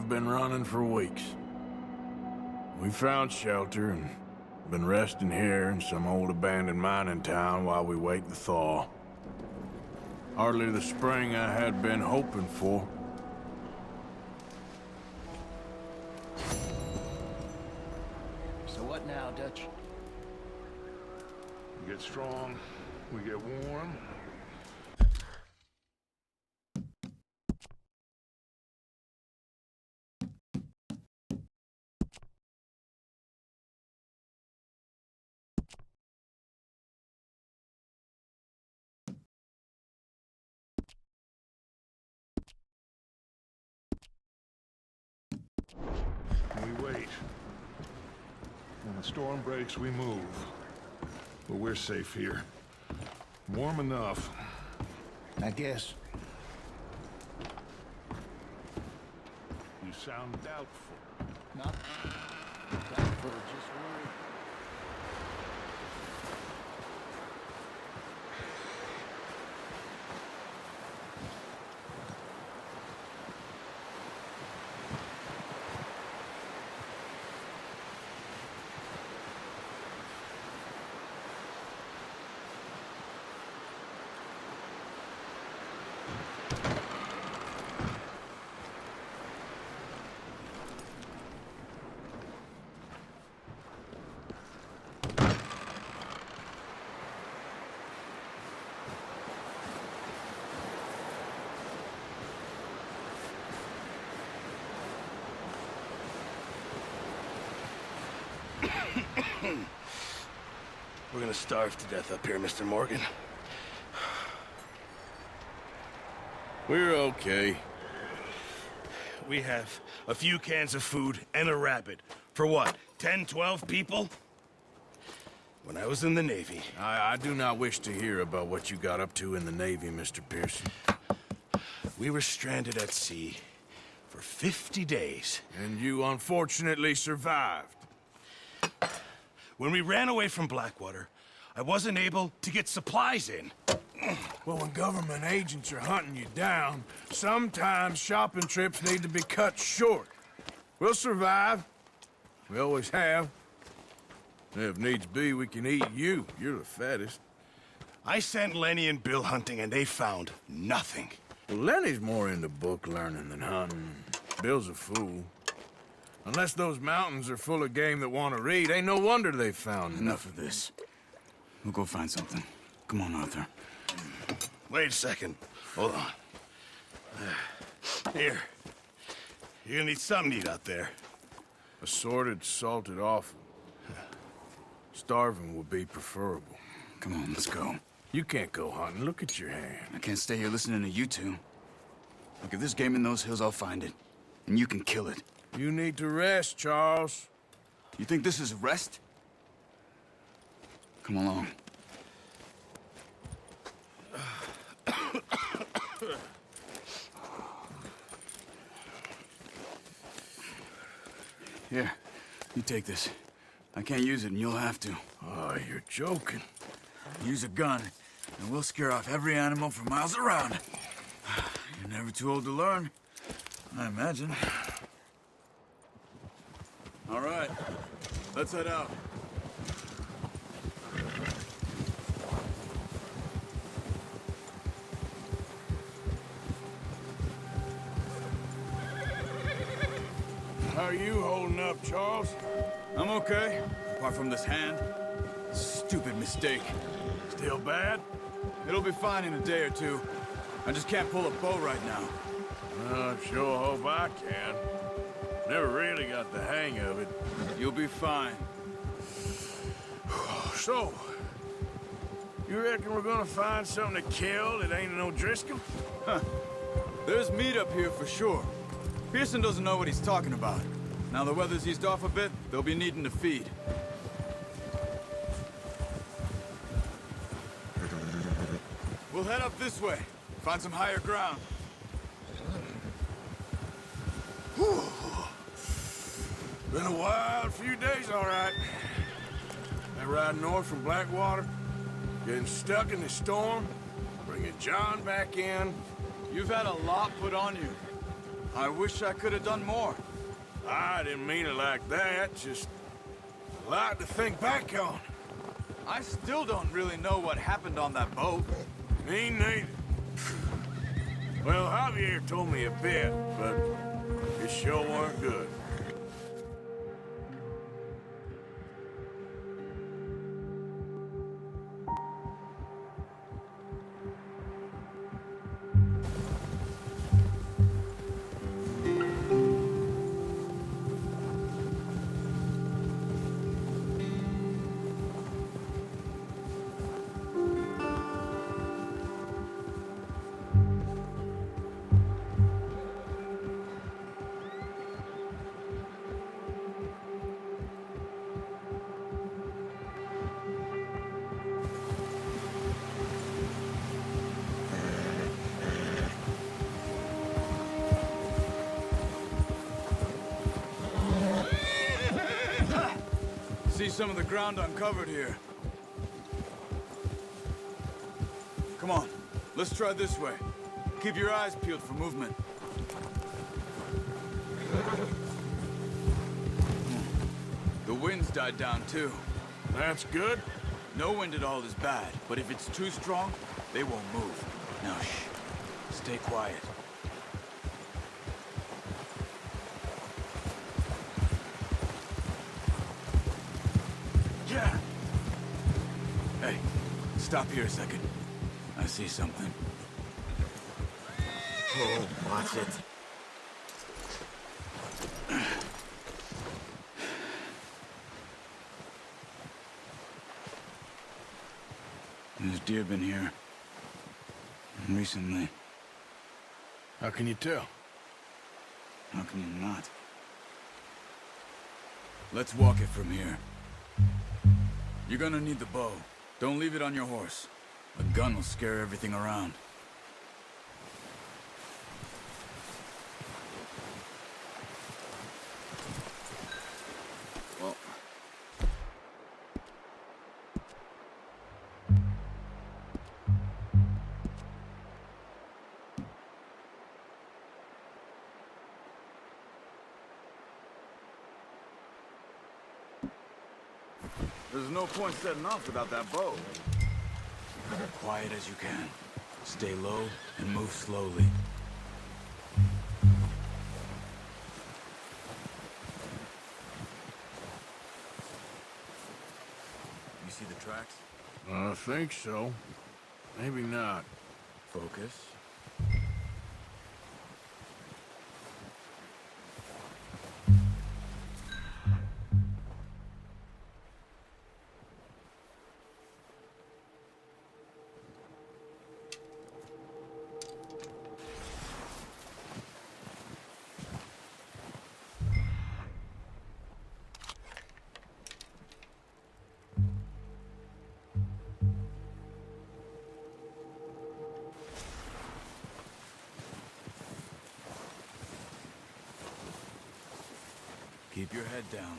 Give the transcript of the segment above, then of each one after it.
have been running for weeks. We found shelter and been resting here in some old abandoned mining town while we wait the thaw. Hardly the spring I had been hoping for. So what now, Dutch? We get strong, we get warm. We wait. When the storm breaks, we move. But we're safe here. Warm enough. I guess. You sound doubtful. Not doubtful, just worried. We're gonna starve to death up here, Mr. Morgan. We're okay. We have a few cans of food and a rabbit. For what, 10, 12 people? When I was in the Navy... I do not wish to hear about what you got up to in the Navy, Mr. Pearson. We were stranded at sea for 50 days. And you unfortunately survived. When we ran away from Blackwater, I wasn't able to get supplies in. Well, when government agents are hunting you down, sometimes shopping trips need to be cut short. We'll survive. We always have. If needs be, we can eat you. You're the fattest. I sent Lenny and Bill hunting, and they found nothing. Well, Lenny's more into book learning than hunting. Bill's a fool. Unless those mountains are full of game that want to read, ain't no wonder they found Enough of this. We'll go find something. Come on, Arthur. Wait a second. Hold on. Here. You're gonna need something to eat out there. Assorted, salted offal. Starving would be preferable. Come on, let's go. You can't go hunting. Look at your hand. I can't stay here listening to you two. Look, if there's game in those hills, I'll find it. And you can kill it. You need to rest, Charles. You think this is rest? Come along. Here, you take this. I can't use it, and you'll have to. Oh, you're joking. Use a gun, and we'll scare off every animal for miles around. You're never too old to learn, I imagine. All right, let's head out. How are you holding up, Charles? I'm okay, apart from this hand. Stupid mistake. Still bad? It'll be fine in a day or two. I just can't pull a bow right now. I sure hope I can. Never really got the hang of it. You'll be fine. So, you reckon we're gonna find something to kill that ain't no Driscoll? There's meat up here for sure. Pearson doesn't know what he's talking about. Now the weather's eased off a bit, they'll be needing to feed. We'll head up this way. Find some higher ground. Whew. Been a wild few days, all right. That ride north from Blackwater, getting stuck in the storm, bringing John back in. You've had a lot put on you. I wish I could have done more. I didn't mean it like that, just a lot to think back on. I still don't really know what happened on that boat. Me neither. Well, Javier told me a bit, but it sure weren't good. See some of the ground uncovered here. Come on, let's try this way. Keep your eyes peeled for movement. The wind's died down too. That's good. No wind at all is bad, but if it's too strong, they won't move. Now shh, stay quiet. Yeah. Hey, stop here a second. I see something. Oh, watch it. There's deer been here. Recently. How can you tell? How can you not? Let's walk it from here. You're gonna need the bow. Don't leave it on your horse. A gun will scare everything around. Well, There's no point setting off without that bow. Quiet as you can. Stay low and move slowly. You see the tracks? I think so. Maybe not. Focus. Keep your head down.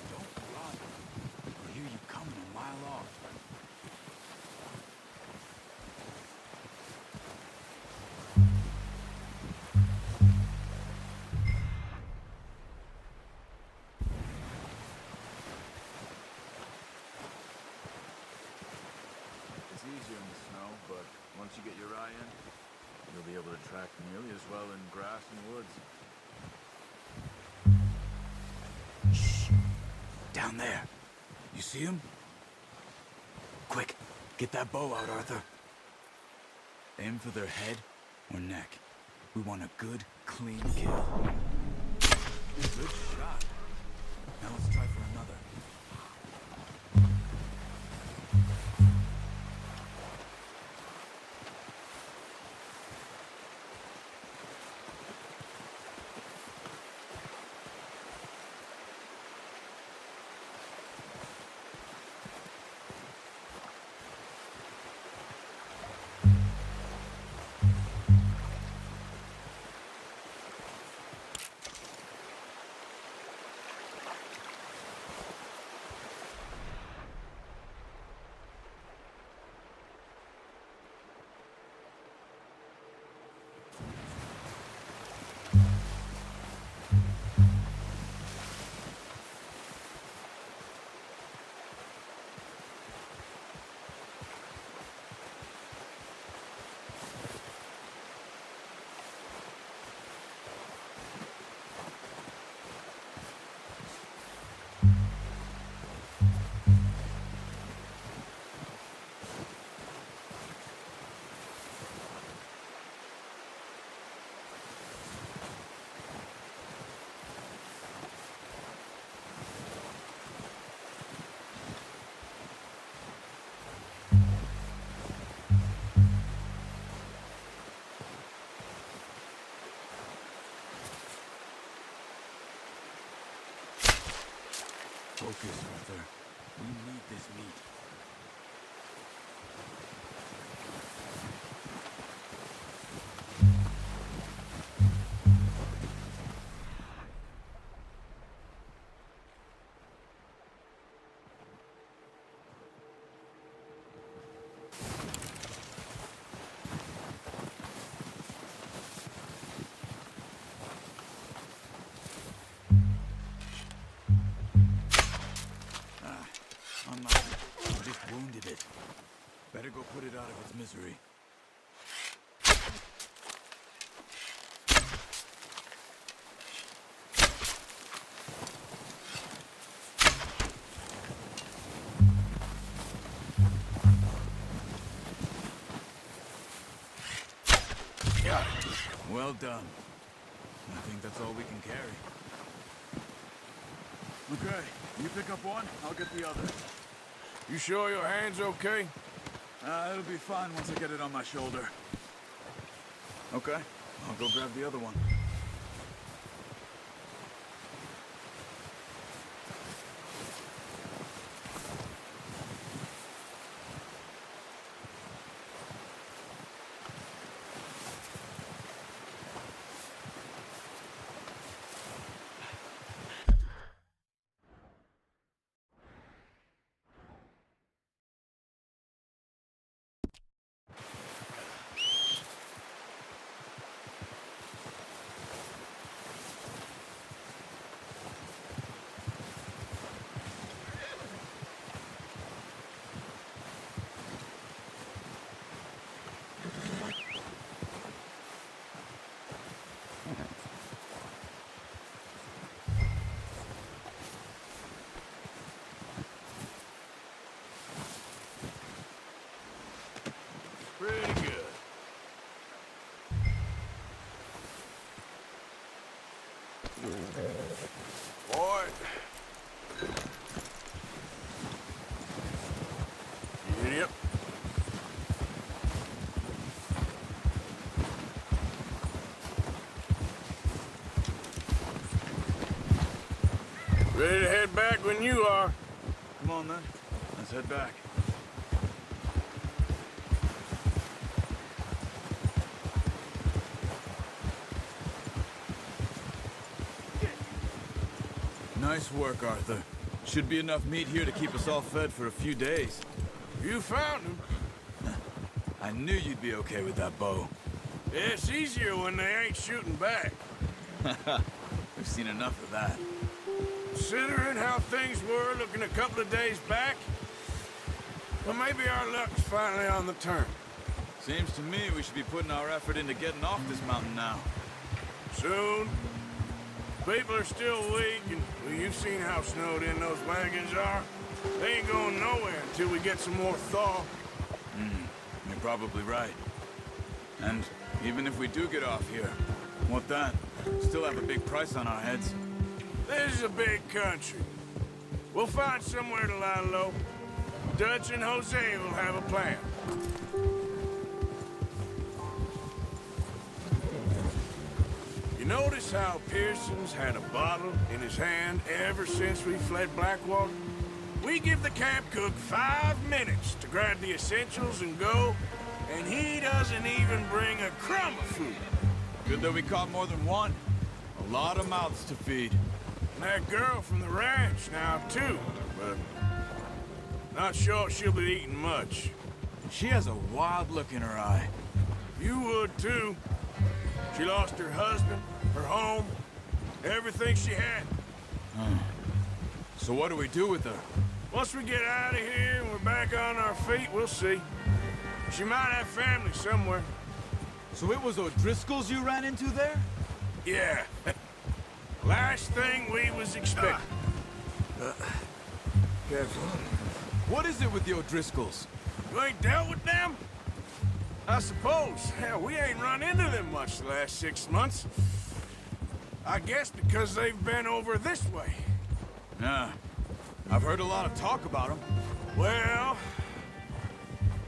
Don't run. I'll hear you coming a mile off. It's easier in the snow, but once you get your eye in, you'll be able to track nearly as well in grass and woods. Shh! Down there. You see him? Quick, get that bow out, Arthur. Aim for their head or neck. We want a good, clean kill. Good shot. Now let's try for another. Focus, Arthur. We need this meat. Unlucky. I just wounded it. Better go put it out of its misery. Yeah. Well done. I think that's all we can carry. Okay, you pick up one, I'll get the other. You sure your hand's okay? It'll be fine once I get it on my shoulder. Okay, I'll go grab the other one. Pretty good. Boy. Yep. Ready to head back when you are. Come on, then. Let's head back. Nice work, Arthur. Should be enough meat here to keep us all fed for a few days. You found him. I knew you'd be okay with that bow. It's easier when they ain't shooting back. We've seen enough of that. Considering how things were looking a couple of days back, well, maybe our luck's finally on the turn. Seems to me we should be putting our effort into getting off this mountain now. Soon. People are still weak, and well, you've seen how snowed in those wagons are. They ain't going nowhere until we get some more thaw. You're probably right. And even if we do get off here, what then? Still have a big price on our heads. This is a big country. We'll find somewhere to lie low. Dutch and Jose will have a plan. You notice how Pearson's had a bottle in his hand ever since we fled Blackwater? We give the camp cook 5 minutes to grab the essentials and go, and he doesn't even bring a crumb of food. Good that we caught more than one. A lot of mouths to feed. And that girl from the ranch now, too, but not sure she'll be eating much. She has a wild look in her eye. You would, too. She lost her husband, her home, everything she had. So what do we do with her? Once we get out of here and we're back on our feet, we'll see. She might have family somewhere. So it was O'Driscoll's you ran into there? Yeah. Last thing we was expecting. Careful. What is it with the O'Driscolls? You ain't dealt with them? I suppose. Hell, we ain't run into them much the last 6 months. I guess because they've been over this way. Yeah. I've heard a lot of talk about them. Well,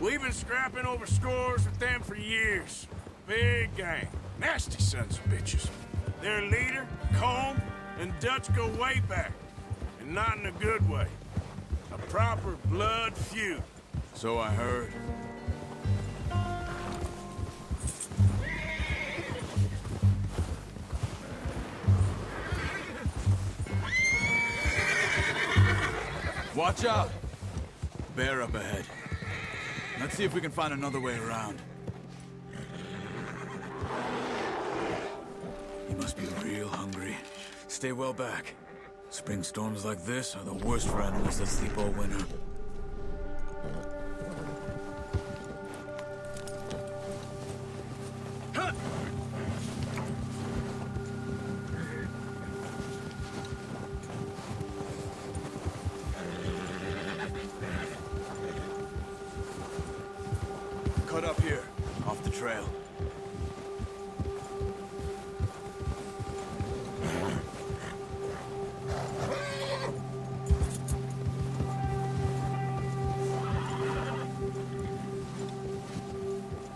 we've been scrapping over scores with them for years. Big gang. Nasty sons of bitches. Their leader, Combe, and Dutch go way back. And not in a good way. A proper blood feud. So I heard. Watch out! Bear up ahead. Let's see if we can find another way around. He must be real hungry. Stay well back. Spring storms like this are the worst for animals that sleep all winter. Cut up here, off the trail.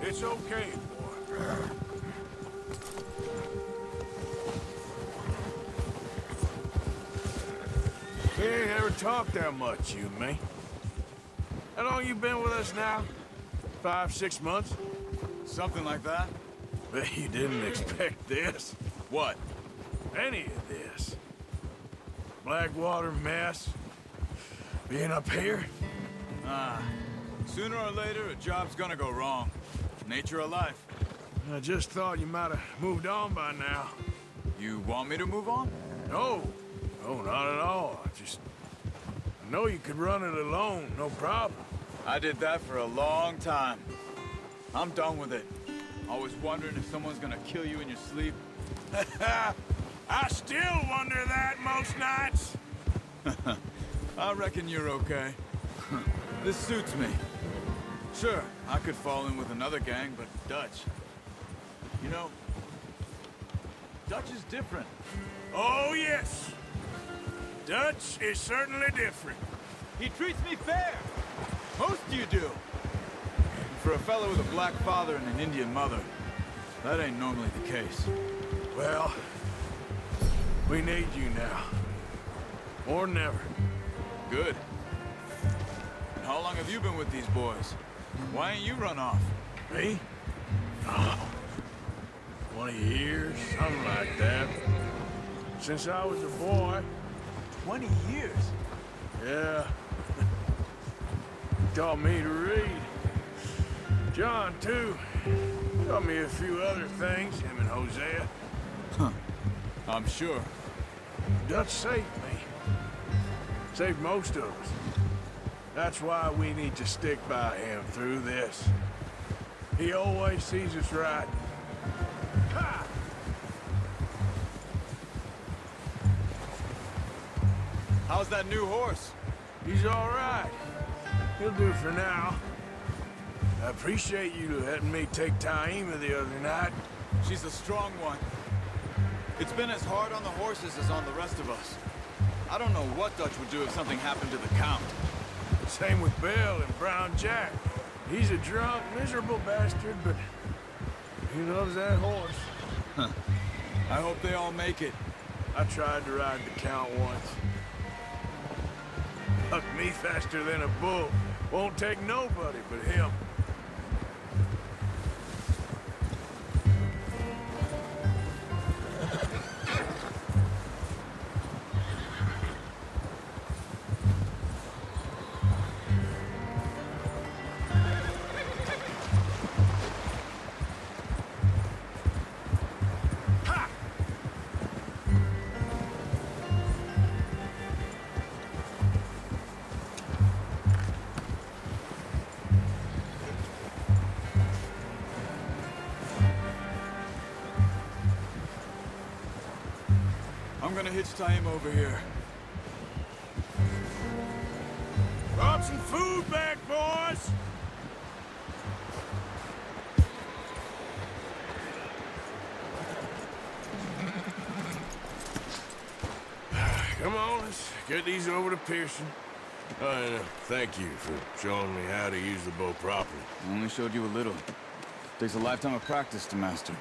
It's okay, boy. We ain't ever talked that much, you and me. How long you been with us now? 5, 6 months? Something like that? Bet you didn't expect this. What? Any of this. Blackwater mess. Being up here. Sooner or later, a job's gonna go wrong. Nature of life. I just thought you might have moved on by now. You want me to move on? No. No, not at all. I know you could run it alone, no problem. I did that for a long time. I'm done with it. Always wondering if someone's gonna kill you in your sleep. I still wonder that most nights. I reckon you're okay. This suits me. Sure, I could fall in with another gang, but Dutch... You know, Dutch is different. Oh, yes. Dutch is certainly different. He treats me fair. Most of you do. And for a fellow with a black father and an Indian mother, that ain't normally the case. Well, we need you now. More than ever. Good. And how long have you been with these boys? Why ain't you run off? Me? Oh, 20 years, something like that. Since I was a boy. 20 years? Yeah. Taught me to read. John, too. Taught me a few other things, him and Hosea. Huh. I'm sure. Dutch saved me. Saved most of us. That's why we need to stick by him through this. He always sees us right. Ha! How's that new horse? He's all right. He'll do for now. I appreciate you letting me take Taima the other night. She's a strong one. It's been as hard on the horses as on the rest of us. I don't know what Dutch would do if something happened to the Count. Same with Bill and Brown Jack. He's a drunk, miserable bastard, but he loves that horse. Huh. I hope they all make it. I tried to ride the Count once. Hucked me faster than a bull. Won't take nobody but him. I'm gonna hitch Taima over here. Brought some food back, boys! Come on, let's get these over to Pearson. And thank you for showing me how to use the bow properly. I only showed you a little. Takes a lifetime of practice to master.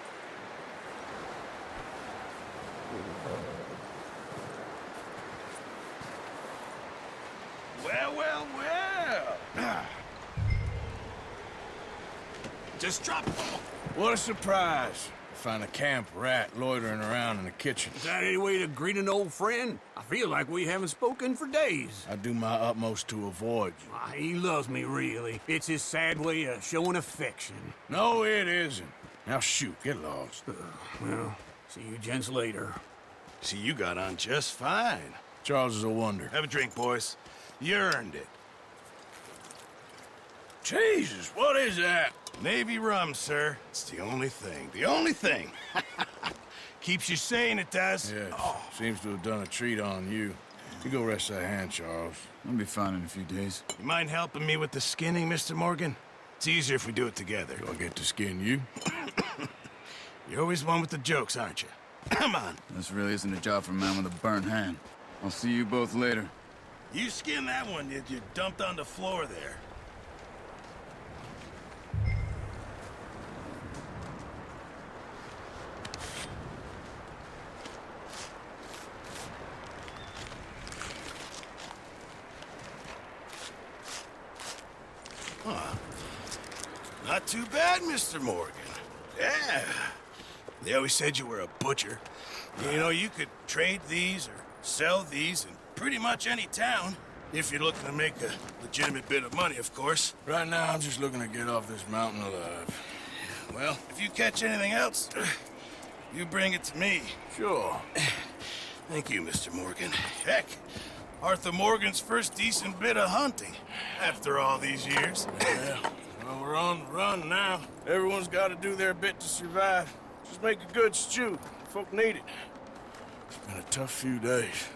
well. Just drop it. What a surprise. Find a camp rat loitering around in the kitchen. Is that any way to greet an old friend? I feel like we haven't spoken for days. I do my utmost to avoid you. He loves me, really. It's his sad way of showing affection. No, it isn't. Now shoot, get lost. Well, see you gents later. See, you got on just fine. Charles is a wonder. Have a drink, boys. You earned it. Jesus, what is that? Navy rum, sir. It's the only thing. The only thing. Keeps you sane, it does. Yes, seems to have done a treat on you. You go rest that hand, Charles. I'll be fine in a few days. You mind helping me with the skinning, Mr. Morgan? It's easier if we do it together. Do I get to skin you? You're always one with the jokes, aren't you? Come on. This really isn't a job for a man with a burnt hand. I'll see you both later. You skin that one you dumped on the floor there. Not too bad, Mr. Morgan. Yeah. They always said you were a butcher. You know, you could trade these or sell these in pretty much any town. If you're looking to make a legitimate bit of money, of course. Right now, I'm just looking to get off this mountain alive. Well, if you catch anything else, you bring it to me. Sure. Thank you, Mr. Morgan. Heck, Arthur Morgan's first decent bit of hunting after all these years. Yeah. Well, we're on the run now. Everyone's got to do their bit to survive. Just make a good stew. Folk need it. It's been a tough few days.